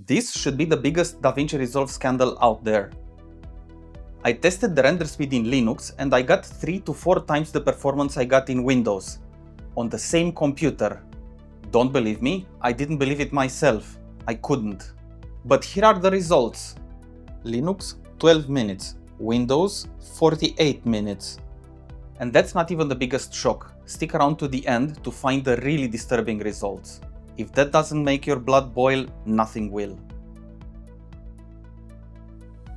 This should be the biggest DaVinci Resolve scandal out there. I tested the render speed in Linux and I got 3 to 4 times the performance I got in Windows, on the same computer. Don't believe me? I didn't believe it myself. I couldn't. But here are the results. Linux 12 minutes, Windows 48 minutes. And that's not even the biggest shock. Stick around to the end to find the really disturbing results. If that doesn't make your blood boil, nothing will.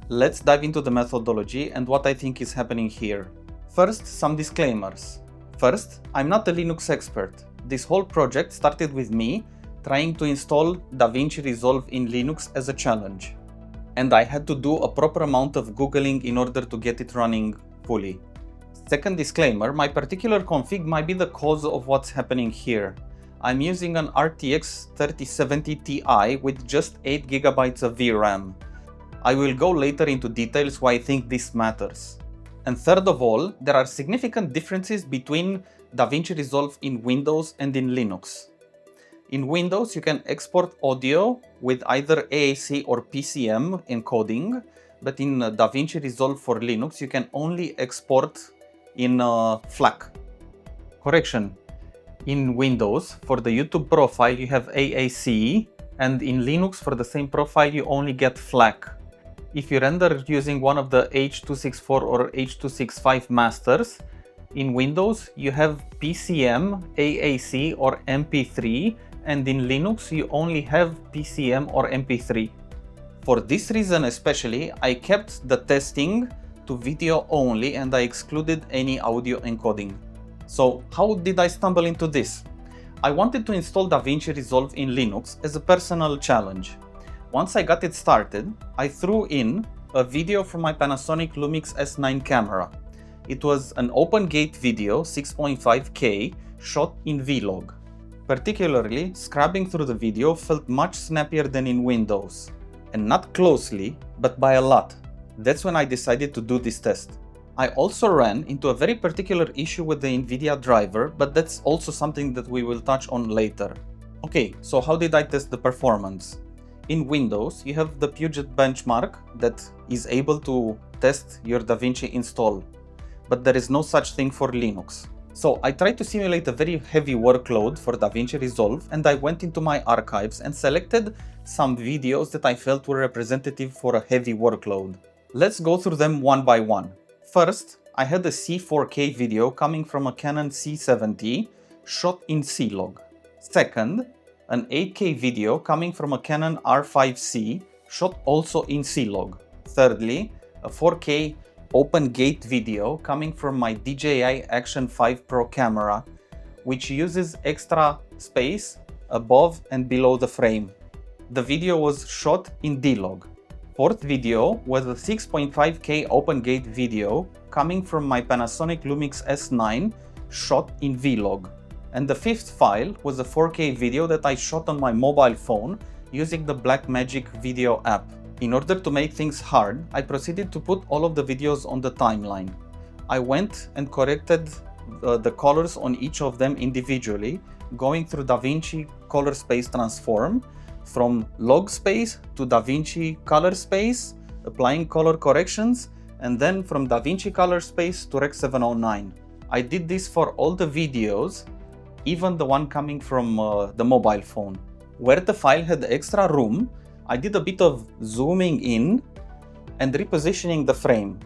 Let's dive into the methodology and what I think is happening here. First, some disclaimers. First, I'm not a Linux expert. This whole project started with me trying to install DaVinci Resolve in Linux as a challenge. And I had to do a proper amount of Googling in order to get it running fully. Second disclaimer, my particular config might be the cause of what's happening here. I'm using an RTX 3070 Ti with just 8GB of VRAM. I will go later into details why I think this matters. And third of all, there are significant differences between DaVinci Resolve in Windows and in Linux. In Windows, you can export audio with either AAC or PCM encoding, but in DaVinci Resolve for Linux, you can only export in FLAC. Correction. In Windows, for the YouTube profile, you have AAC, and in Linux, for the same profile, you only get FLAC. If you render using one of the H.264 or H.265 masters, in Windows, you have PCM, AAC, or MP3, and in Linux, you only have PCM or MP3. For this reason especially, I kept the testing to video only and I excluded any audio encoding. So how did I stumble into this? I wanted to install DaVinci Resolve in Linux as a personal challenge. Once I got it started, I threw in a video from my Panasonic Lumix S9 camera. It was an open gate video 6.5K shot in Vlog. Particularly, scrubbing through the video felt much snappier than in Windows. And not closely, but by a lot. That's when I decided to do this test. I also ran into a very particular issue with the NVIDIA driver, but that's also something that we will touch on later. Okay, so how did I test the performance? In Windows, you have the Puget benchmark that is able to test your DaVinci install, but there is no such thing for Linux. So I tried to simulate a very heavy workload for DaVinci Resolve, and I went into my archives and selected some videos that I felt were representative for a heavy workload. Let's go through them one by one. First, I had a C4K video coming from a Canon C70 shot in C-Log. Second, an 8K video coming from a Canon R5C shot also in C-Log. Thirdly, a 4K open gate video coming from my DJI Action 5 Pro camera, which uses extra space above and below the frame. The video was shot in D-Log. Fourth video was a 6.5K open gate video coming from my Panasonic Lumix S9 shot in Vlog. And the fifth file was a 4K video that I shot on my mobile phone using the Blackmagic video app. In order to make things hard, I proceeded to put all of the videos on the timeline. I went and corrected the colors on each of them individually, going through DaVinci Color Space Transform, from log space to DaVinci Color Space, applying color corrections, and then from DaVinci Color Space to Rec 709. I did this for all the videos, even the one coming from the mobile phone. Where the file had extra room, I did a bit of zooming in and repositioning the frame.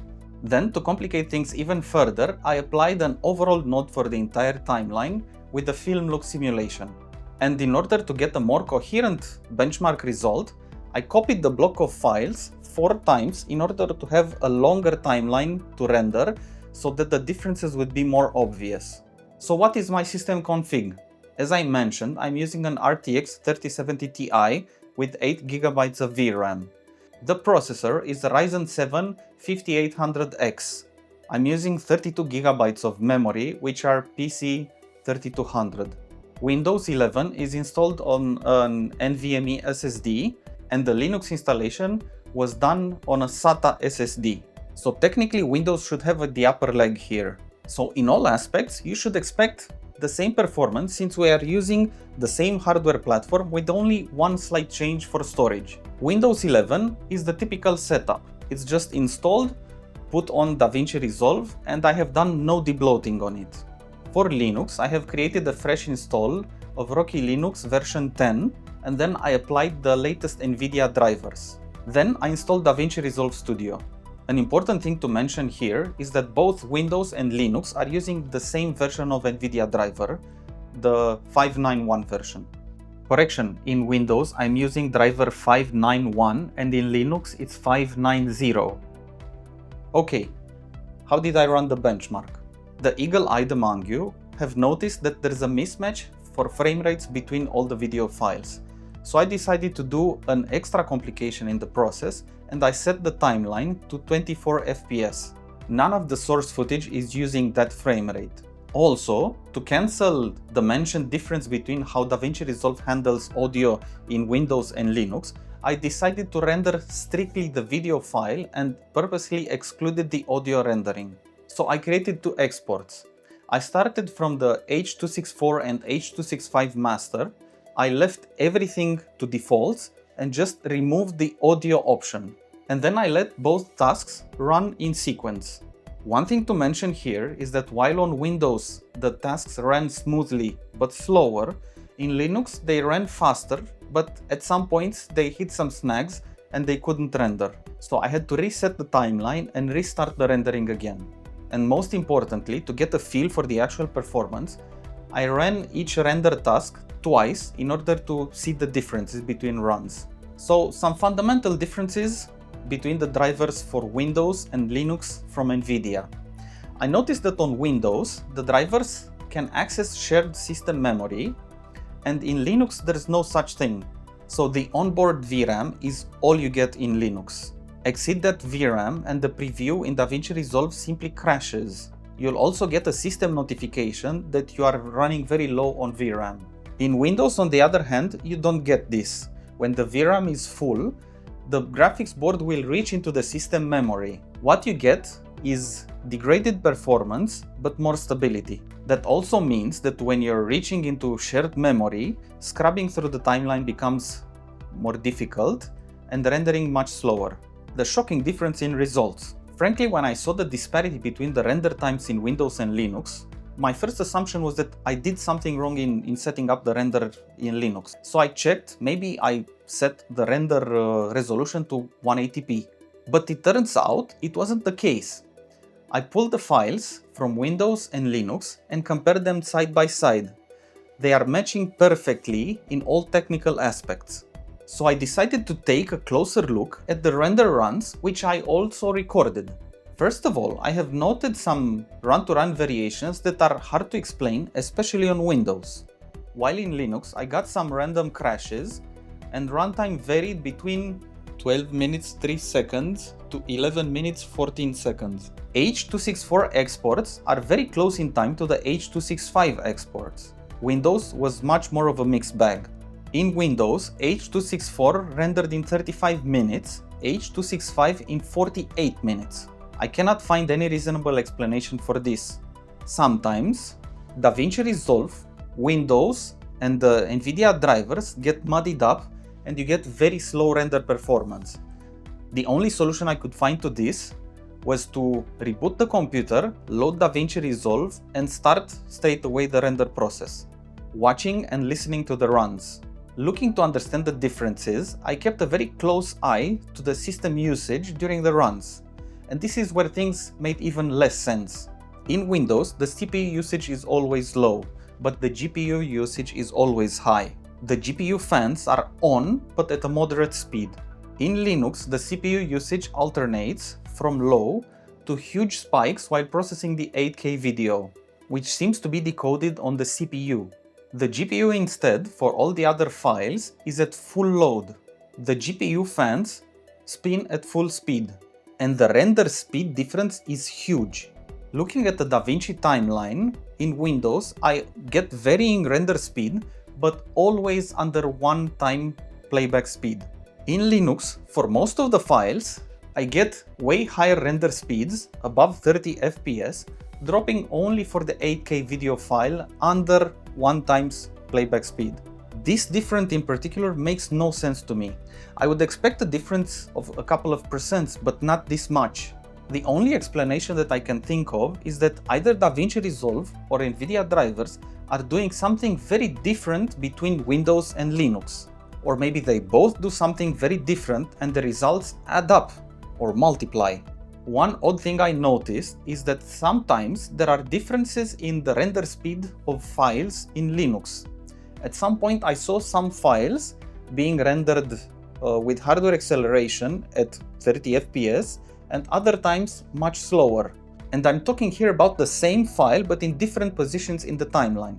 Then, to complicate things even further, I applied an overall node for the entire timeline with a film look simulation. And in order to get a more coherent benchmark result, I copied the block of files 4 times in order to have a longer timeline to render so that the differences would be more obvious. So what is my system config? As I mentioned, I'm using an RTX 3070 Ti with 8GB of VRAM. The processor is a Ryzen 7 5800X. I'm using 32GB of memory, which are PC 3200. Windows 11 is installed on an NVMe SSD, and the Linux installation was done on a SATA SSD. So technically Windows should have the upper leg here. So in all aspects, you should expect the same performance since we are using the same hardware platform with only one slight change for storage. Windows 11 is the typical setup. It's just installed, put on DaVinci Resolve, and I have done no debloating on it. For Linux, I have created a fresh install of Rocky Linux version 10, and then I applied the latest NVIDIA drivers. Then I installed DaVinci Resolve Studio. An important thing to mention here is that both Windows and Linux are using the same version of NVIDIA driver, the 591 version. Correction, in Windows I'm using driver 591 and in Linux it's 590. Okay, how did I run the benchmark? The eagle-eyed among you have noticed that there's a mismatch for frame rates between all the video files. So I decided to do an extra complication in the process and I set the timeline to 24 FPS. None of the source footage is using that frame rate. Also, to cancel the mentioned difference between how DaVinci Resolve handles audio in Windows and Linux, I decided to render strictly the video file and purposely excluded the audio rendering. So I created two exports. I started from the H.264 and H.265 master. I left everything to defaults and just removed the audio option. And then I let both tasks run in sequence. One thing to mention here is that while on Windows the tasks ran smoothly but slower, in Linux they ran faster, but at some points they hit some snags and they couldn't render. So I had to reset the timeline and restart the rendering again. And most importantly, to get a feel for the actual performance, I ran each render task twice in order to see the differences between runs. So some fundamental differences between the drivers for Windows and Linux from NVIDIA. I noticed that on Windows, the drivers can access shared system memory, and in Linux there's no such thing. So the onboard VRAM is all you get in Linux. Exceed that VRAM and the preview in DaVinci Resolve simply crashes. You'll also get a system notification that you are running very low on VRAM. In Windows, on the other hand, you don't get this. When the VRAM is full, the graphics board will reach into the system memory. What you get is degraded performance, but more stability. That also means that when you're reaching into shared memory, scrubbing through the timeline becomes more difficult and rendering much slower. The shocking difference in results. Frankly, when I saw the disparity between the render times in Windows and Linux, my first assumption was that I did something wrong in setting up the render in Linux. So I checked, maybe I set the render resolution to 180p. But it turns out it wasn't the case. I pulled the files from Windows and Linux and compared them side by side. They are matching perfectly in all technical aspects. So I decided to take a closer look at the render runs, which I also recorded. First of all, I have noted some run-to-run variations that are hard to explain, especially on Windows. While in Linux, I got some random crashes and runtime varied between 12 minutes 3 seconds to 11 minutes 14 seconds. H.264 exports are very close in time to the H.265 exports. Windows was much more of a mixed bag. In Windows, H.264 rendered in 35 minutes, H.265 in 48 minutes. I cannot find any reasonable explanation for this. Sometimes, DaVinci Resolve, Windows, and the NVIDIA drivers get muddied up and you get very slow render performance. The only solution I could find to this was to reboot the computer, load DaVinci Resolve, and start straight away the render process, watching and listening to the runs. Looking to understand the differences, I kept a very close eye to the system usage during the runs. And this is where things made even less sense. In Windows, the CPU usage is always low, but the GPU usage is always high. The GPU fans are on, but at a moderate speed. In Linux, the CPU usage alternates from low to huge spikes while processing the 8K video, which seems to be decoded on the CPU. The GPU instead, for all the other files, is at full load. The GPU fans spin at full speed, and the render speed difference is huge. Looking at the DaVinci timeline, in Windows I get varying render speed, but always under one time playback speed. In Linux, for most of the files, I get way higher render speeds, above 30 FPS, dropping only for the 8K video file under 1x playback speed. This difference in particular makes no sense to me. I would expect a difference of a couple of percents, but not this much. The only explanation that I can think of is that either DaVinci Resolve or NVIDIA drivers are doing something very different between Windows and Linux. Or maybe they both do something very different and the results add up or multiply. One odd thing I noticed is that sometimes there are differences in the render speed of files in Linux. At some point I saw some files being rendered with hardware acceleration at 30 FPS and other times much slower. And I'm talking here about the same file but in different positions in the timeline.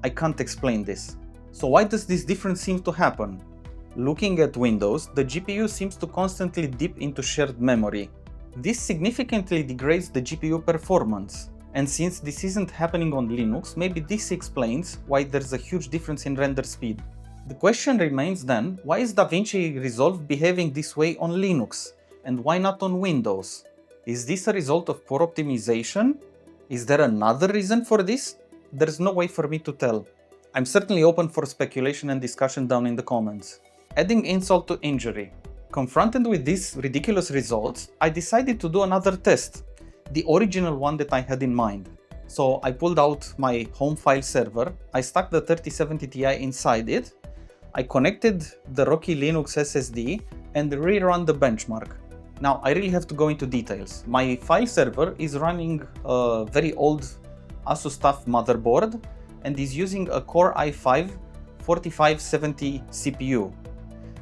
I can't explain this. So why does this difference seem to happen? Looking at Windows, the GPU seems to constantly dip into shared memory. This significantly degrades the GPU performance. And since this isn't happening on Linux, maybe this explains why there's a huge difference in render speed. The question remains then, why is DaVinci Resolve behaving this way on Linux? And why not on Windows? Is this a result of poor optimization? Is there another reason for this? There's no way for me to tell. I'm certainly open for speculation and discussion down in the comments. Adding insult to injury. Confronted with these ridiculous results, I decided to do another test, the original one that I had in mind. So I pulled out my home file server, I stuck the 3070 Ti inside it, I connected the Rocky Linux SSD and rerun the benchmark. Now I really have to go into details. My file server is running a very old Asus TUF motherboard and is using a Core i5 4570 CPU.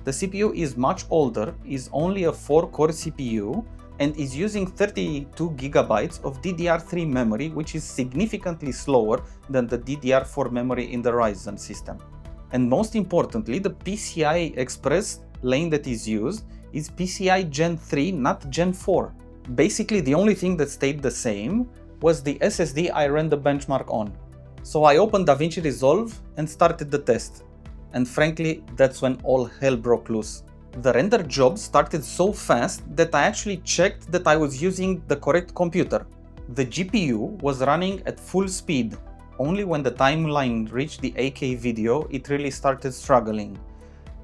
The CPU is much older, is only a 4-core CPU and is using 32 GB of DDR3 memory, which is significantly slower than the DDR4 memory in the Ryzen system. And most importantly, the PCI Express lane that is used is PCI Gen 3, not Gen 4. Basically, the only thing that stayed the same was the SSD I ran the benchmark on. So I opened DaVinci Resolve and started the test. And frankly, that's when all hell broke loose. The render job started so fast that I actually checked that I was using the correct computer. The GPU was running at full speed. Only when the timeline reached the 8K video, it really started struggling.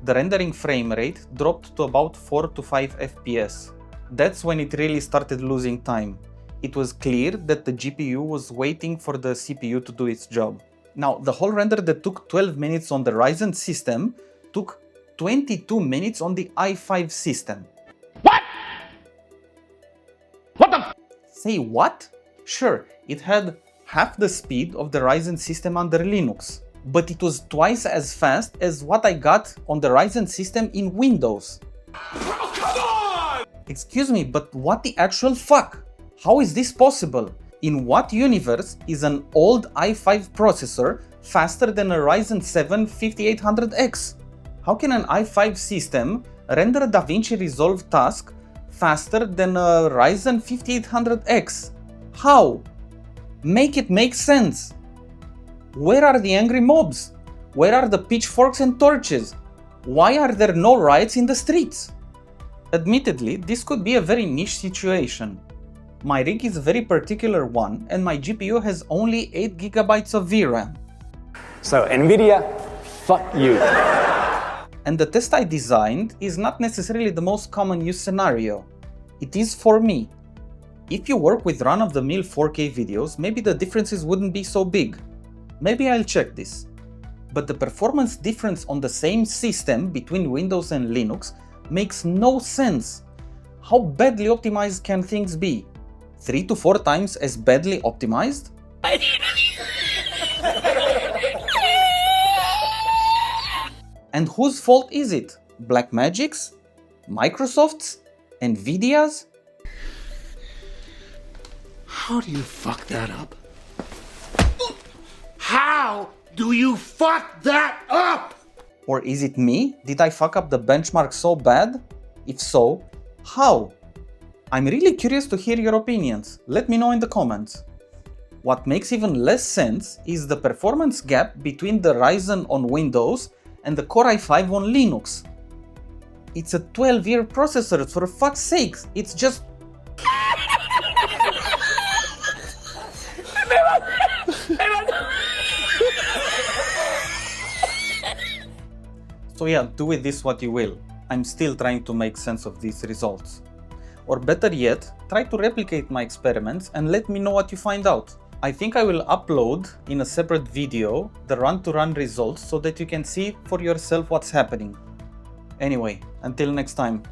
The rendering frame rate dropped to about 4 to 5 FPS. That's when it really started losing time. It was clear that the GPU was waiting for the CPU to do its job. Now, the whole render that took 12 minutes on the Ryzen system took 22 minutes on the i5 system. What? What the f? Say what? Sure, it had half the speed of the Ryzen system under Linux, but it was twice as fast as what I got on the Ryzen system in Windows. Oh, come on! Excuse me, but what the actual fuck? How is this possible? In what universe is an old i5 processor faster than a Ryzen 7 5800X? How can an i5 system render a DaVinci Resolve task faster than a Ryzen 5800X? How? Make it make sense! Where are the angry mobs? Where are the pitchforks and torches? Why are there no riots in the streets? Admittedly, this could be a very niche situation. My rig is a very particular one and my GPU has only 8 GB of VRAM. So NVIDIA, fuck you. And the test I designed is not necessarily the most common use scenario. It is for me. If you work with run-of-the-mill 4K videos, maybe the differences wouldn't be so big. Maybe I'll check this. But the performance difference on the same system between Windows and Linux makes no sense. How badly optimized can things be? 3 to 4 times as badly optimized? And whose fault is it? Blackmagic's? Microsoft's? Nvidia's? How do you fuck that up? How do you fuck that up? Or is it me? Did I fuck up the benchmark so bad? If so, how? I'm really curious to hear your opinions. Let me know in the comments. What makes even less sense is the performance gap between the Ryzen on Windows and the Core i5 on Linux. It's a 12-year processor, for fuck's sake, it's just... So yeah, do with this what you will. I'm still trying to make sense of these results. Or better yet, try to replicate my experiments and let me know what you find out. I think I will upload in a separate video the run-to-run results so that you can see for yourself what's happening. Anyway, until next time.